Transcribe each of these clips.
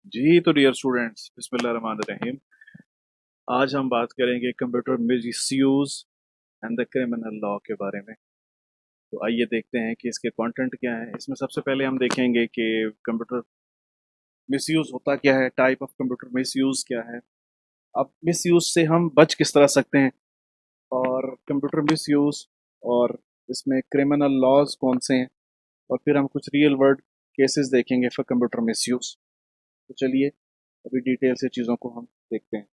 जी तो dear students, बिस्मिल्लाहिर्रहमानिर्रहीम। आज हम बात करेंगे computer misuse and the criminal law के बारे में। तो आइए देखते हैं कि इसके कंटेंट क्या है। इसमें सबसे पहले हम देखेंगे कि कंप्यूटर मिसयूज होता क्या है, टाइप ऑफ कंप्यूटर मिसयूज क्या है, अब मिसयूज से हम बच किस तरह सकते हैं, और कंप्यूटर मिसयूज और इसमें क्रिमिनल लॉज कौन से हैं, और फिर हम कुछ रियल वर्ल्ड केसेस देखेंगे फॉर कंप्यूटर मिसयूज। तो चलिए अभी डिटेल से चीज़ों को हम देखते हैं।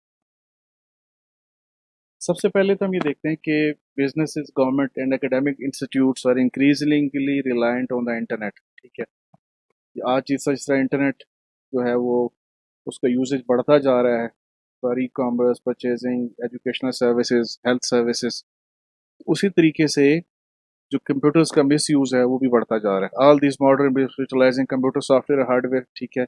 सबसे पहले तो हम ये देखते हैं कि businesses, government and academic institutes are increasingly reliant on the internet. ठीक है, आज जिस तरह इंटरनेट जो है वो उसका यूसेज बढ़ता जा रहा है for e commerce, purchasing, educational services, health services, उसी तरीके से जो कंप्यूटर्स का मिस यूज़ है वो भी बढ़ता जा रहा है। All this modern utilising computer software hardware. ठीक है,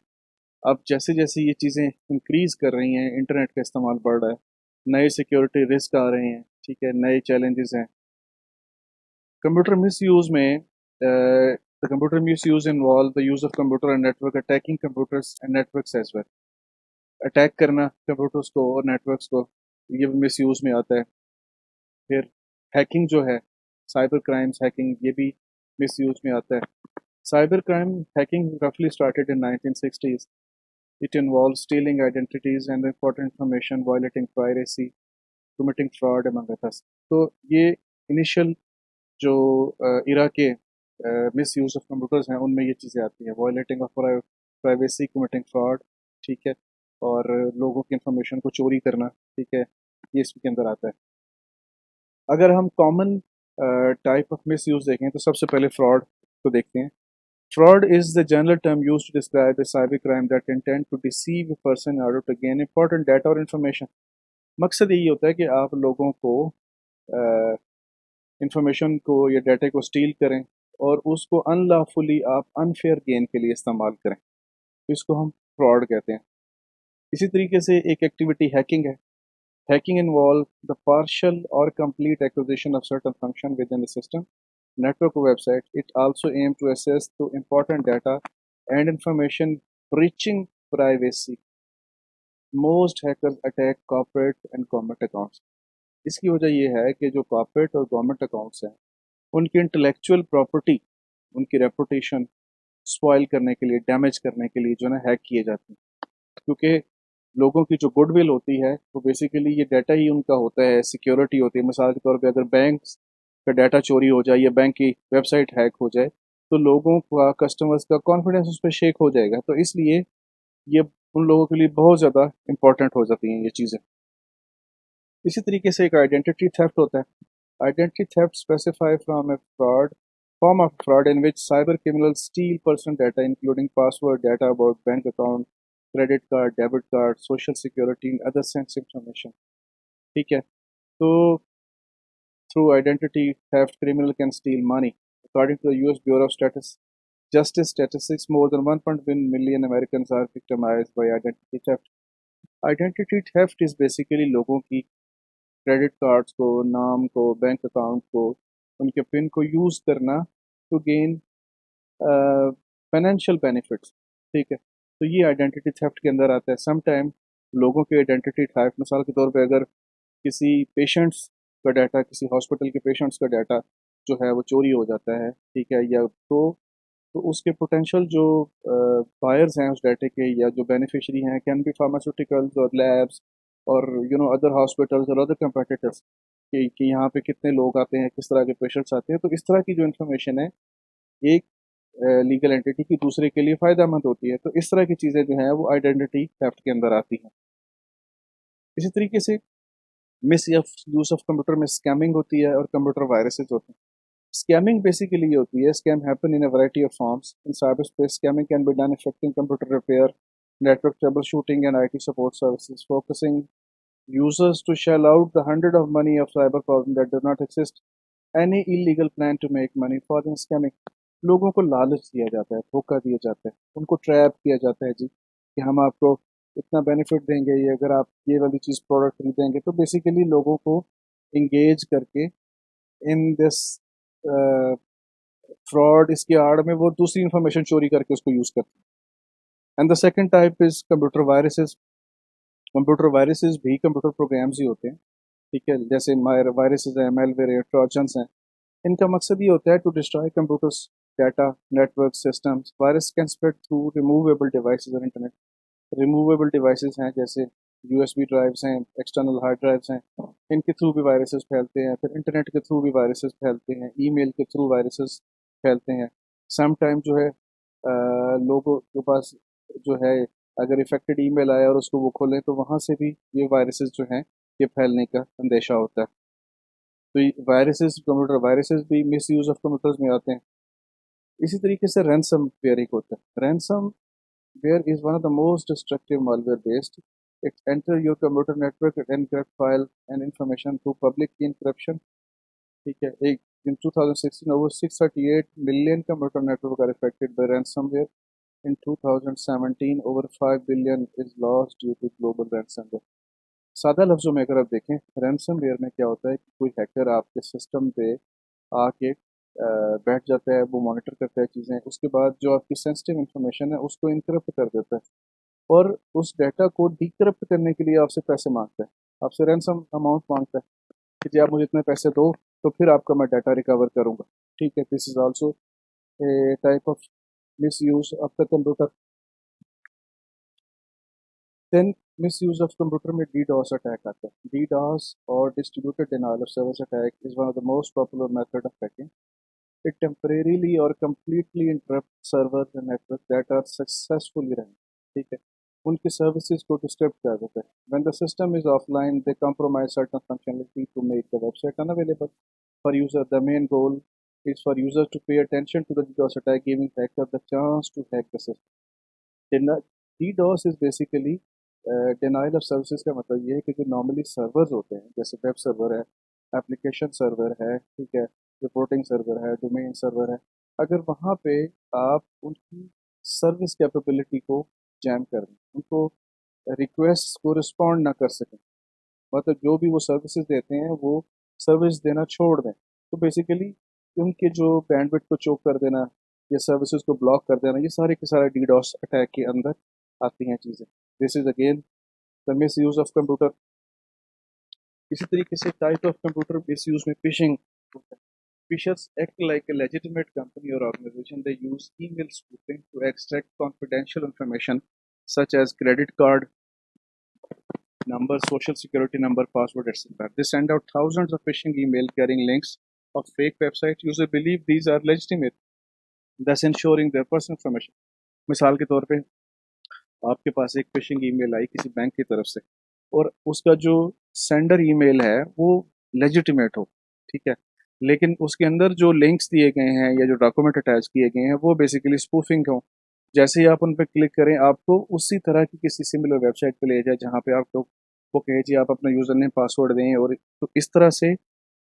अब जैसे जैसे ये चीज़ें इंक्रीज कर रही हैं, इंटरनेट का इस्तेमाल बढ़ रहा है, नए सिक्योरिटी रिस्क आ रहे हैं, ठीक है, नए चैलेंजेस हैं। कंप्यूटर मिस यूज़ में the computer misuse involve the use of computer and network attacking computers and networks as well. Attack करना कंप्यूटर्स को और नेटवर्क्स को, ये भी मिस यूज़ में आता है। फिर हैकिंग जो है, साइबर क्राइम्स हैकिंग, ये भी मिस यूज़ में आता है। Cyber crime hacking roughly started in 1960s. It involves stealing identities and important information, violating privacy, committing fraud among others. तो ये इनिशियल जो इरा के मिस यूज़ ऑफ कंप्यूटर्स हैं उनमें ये चीज़ें आती हैं, violating of privacy, committing fraud, ठीक है, और लोगों की इंफॉर्मेशन को चोरी करना, ठीक है, ये इसके अंदर आता है। अगर हम common type of miss use देखें तो सबसे पहले फ्रॉड को देखते हैं। Fraud is the general term used to describe a cybercrime that intend to deceive a person in order to gain important data or information. मकसद यही होता है कि आप लोगों को इंफॉर्मेशन को या डाटा को स्टील करें और उसको अनलॉफुली आप अनफेयर गेन के लिए इस्तेमाल करें, तो इसको हम फ्रॉड कहते हैं। इसी तरीके से एक एक्टिविटी हैकिंग है। हैकिंग इन्वॉल्व द पार्शियल और complete acquisition of certain function with in the system, network or website. It also aims to access to important data and information breaching privacy. Most hackers attack corporate and government accounts. इसकी वजह ये है कि जो corporate और government accounts हैं उनकी intellectual property, उनकी रेपुटेशन स्पॉइल करने के लिए, डैमेज करने के लिए जो है ना हैक किए जाते हैं। क्योंकि लोगों की जो गुडविल होती है वो बेसिकली ये डाटा ही उनका होता है, सिक्योरिटी होती है। मिसाल के तौर पे अगर बैंक का डाटा चोरी हो जाए या बैंक की वेबसाइट हैक हो जाए तो लोगों का, कस्टमर्स का कॉन्फिडेंस उस पर शेक हो जाएगा। तो इसलिए ये उन लोगों के लिए बहुत ज़्यादा इंपॉर्टेंट हो जाती हैं ये चीज़ें। इसी तरीके से एक आइडेंटिटी थेफ्ट होता है। Identity theft specify from A fraud form of fraud in which cyber criminals steal personal data including password, data about bank account, credit card, debit card, social security and other sensitive information। ठीक है, तो through identity theft criminal can steal money। According to the US Bureau of Justice statistics, more than 1.1 million Americans are victimized by identity theft। Identity theft is basically लोगों की credit cards को, नाम को, bank account को, उनके pin को use करना to gain financial benefits. ठीक है, तो ये आइडेंटिटी थेफ्ट के अंदर आता है। सम टाइम लोगों के आइडेंटिटी थेफ्ट, मिसाल के तौर पे अगर किसी पेशेंट्स का डाटा, किसी हॉस्पिटल के पेशेंट्स का डाटा जो है वो चोरी हो जाता है, ठीक है, या तो उसके पोटेंशियल जो बायर्स हैं उस डाटे के या जो बेनिफिशरी हैं कैन बी फार्मास्यूटिकल्स और लैब्स और अदर हॉस्पिटल्स और अदर कंपटीटर्स, कि यहाँ पे कितने लोग आते हैं, किस तरह के पेशेंट्स आते हैं। तो इस तरह की जो इन्फॉर्मेशन है एक लीगल एंटिटी की दूसरे के लिए फ़ायदा मंद होती है। तो इस तरह की चीज़ें जो हैं वो आइडेंटिटी थेफ्ट के अंदर आती हैं। इसी तरीके से मिस यूज़ ऑफ कंप्यूटर में स्कैमिंग होती है और कंप्यूटर वायरसेस होते हैं। स्कैमिंग बेसिकली ये होती है, scam happen in a variety of forms in cyber space. Scamming can be done affecting computer repair, network trouble shooting and IT support services, focusing users to shell out the hundred of money of cyber problem that does not exist any illegal plan to make money for in scamming। लोगों को लालच दिया जाता है, धोखा दिया जाता है, उनको ट्रैप किया जाता है जी, कि हम आपको इतना बेनिफिट देंगे, ये अगर आप ये वाली चीज़ प्रोडक्ट खरीदेंगे। तो बेसिकली लोगों को इंगेज करके इन दिस फ्रॉड, इसकी आड़ में वो दूसरी इंफॉर्मेशन चोरी करके उसको यूज़ करते हैं। And the second type is computer viruses. Computer viruses भी कंप्यूटर प्रोग्राम्स ही होते हैं, ठीक है, जैसे वायरसेस हैं, मेलवेयर है, ट्रोजन्स हैं। इनका मकसद ये होता है to destroy computers, data, network systems. Virus can spread through removable devices और इंटरनेट। रिमूवेबल डिवाइसेस हैं जैसे यूएसबी ड्राइव्स हैं, एक्सटर्नल हार्ड ड्राइव्स हैं, इनके थ्रू भी वायरसेस फैलते हैं। फिर इंटरनेट के थ्रू भी वायरसेस फैलते हैं, ईमेल के थ्रू वायरसेस फैलते हैं। सम टाइम जो है लोगों के पास जो है, अगर इफेक्टेड ईमेल आया और उसको वो खोलें तो वहाँ से भी ये वायरसेस जो हैं ये फैलने का अंदेशा होता है। तो वायरसेस, कंप्यूटर वायरसेस भी मिस यूज़ ऑफ कंप्यूटर्स में आते हैं। इसी तरीके से रैंसम वेयर एक होता है। Ransomware is one of the most destructive malware based. It enter your computer network and encrypt file and information through public key encryption। ठीक है, एक in 2016 over 638 million computer network are affected by ransomware. In 2017 over 5 billion is lost due to global ransomware। सादा लफ्ज़ों में अगर आप देखें, ransomware में क्या होता है कि कोई हैकर आपके सिस्टम पे आके बैठ जाता है, वो मॉनिटर करता है चीज़ें, उसके बाद जो आपकी सेंसिटिव इन्फॉर्मेशन है उसको इनक्रप्ट कर देता है और उस डाटा को डिक्रप्ट करने के लिए आपसे पैसे मांगता है, आपसे रैंसम अमाउंट मांगता है कि जी आप मुझे इतने पैसे दो तो फिर आपका मैं डाटा रिकवर करूँगा। ठीक है, this is also a type of misuse of the computer. Then misuse of computer में DDoS अटैक आता है। DDoS और distributed denial of service attack is one of the most popular method of hacking. It temporarily और completely interrupt servers and network that are successfully running। ठीक है, उनकी services को disturb कर देता है। When the system is offline, they compromise certain functionality to make the website unavailable for user। The main goal is for users to pay attention to the DDoS attack, giving hacker the chance to hack the system। DDoS is basically denial of services का मतलब ये है कि जो normally servers होते हैं जैसे web server है, एप्लीकेशन सर्वर है, ठीक है, रिपोर्टिंग सर्वर है, डोमेन सर्वर है, अगर वहाँ पे आप उनकी सर्विस कैपेबिलिटी को जैम कर दें, उनको रिक्वेस्ट को रिस्पॉन्ड ना कर सकें, मतलब जो भी वो सर्विसेज देते हैं वो सर्विस देना छोड़ दें, तो बेसिकली उनके जो बैंडविड्थ को चोक कर देना या सर्विसेज को ब्लॉक कर देना, ये सारे के सारे डीडॉस अटैक के अंदर आती हैं चीज़ें। This is again the miss use of computer. इसी तरीके से type of computer miss use में fishing. Phishers act like a legitimate company or organization। They use email spoofing to extract confidential information such as credit card number, social security number, password, etc. They send out thousands of phishing email carrying links of fake websites। Users believe these are legitimate, thus ensuring their personal information। मिसाल के तौर पे आपके पास एक phishing email आई किसी bank की तरफ से और उसका जो सेंडर ईमेल है वो लेजिटिमेट हो, ठीक है, लेकिन उसके अंदर जो लिंक्स दिए गए हैं या जो डॉक्यूमेंट अटैच किए गए हैं वो बेसिकली स्पूफिंग हो। जैसे ही आप उन पर क्लिक करें आपको उसी तरह की किसी सिमिलर वेबसाइट पे ले जाए जहाँ पे आप लोग वो कहे जी आप अपना यूज़र नेम पासवर्ड दें, और तो इस तरह से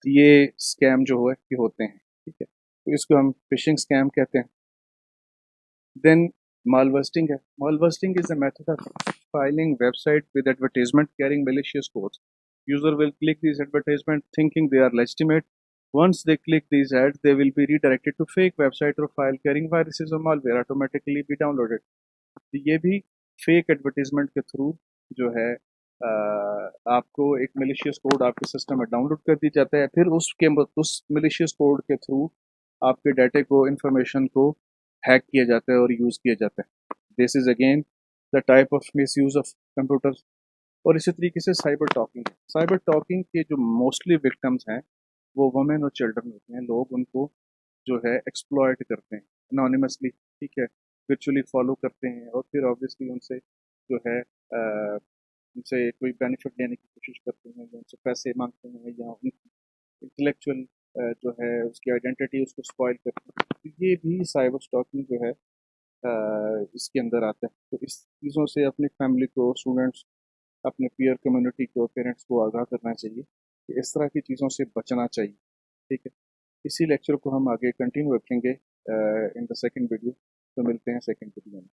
ये स्कैम जो है ये होते हैं, ठीक है, तो इसको हम फिशिंग स्कैम कहते हैं। देन malversing है। Malversing is a method of filing website with advertisement carrying malicious codes। User will click these advertisement thinking they are legitimate। Once they click these ads, they will be redirected to fake website or file carrying viruses or malware automatically be downloaded। तो ये भी fake advertisement के through जो है आपको एक malicious code आपके system में डाउनलोड कर दी जाता है, फिर उस मिलिशियस कोड के थ्रू आपके डाटे को, इंफॉर्मेशन को हैक किया जाता है और यूज़ किया जाता है। This is again the type of miss use of computers. और इसी तरीके से साइबर टॉकिंग। साइबर टॉकिंग के जो मोस्टली विक्टिम्स हैं वो वुमेन और चिल्ड्रन होते हैं। लोग उनको जो है एक्सप्लॉयट करते हैं अनोनिमसली, ठीक है, वर्चुअली फॉलो करते हैं और फिर ऑब्वियसली उनसे जो है उनसे कोई बेनिफिट लेने की कोशिश करते हैं या उनसे पैसे मांगते हैं या उनकी इंटेलेक्चुअल जो है उसकी आइडेंटिटी उसको स्पॉइल करते हैं। तो ये भी साइबर स्टॉकिंग जो है इसके अंदर आता है। तो इस चीज़ों से अपनी फैमिली को, स्टूडेंट्स, अपने पीयर कम्युनिटी को, पेरेंट्स को आगाह करना चाहिए कि इस तरह की चीज़ों से बचना चाहिए, ठीक है। इसी लेक्चर को हम आगे कंटिन्यू रखेंगे इन द सेकंड वीडियो। तो मिलते हैं सेकंड वीडियो में।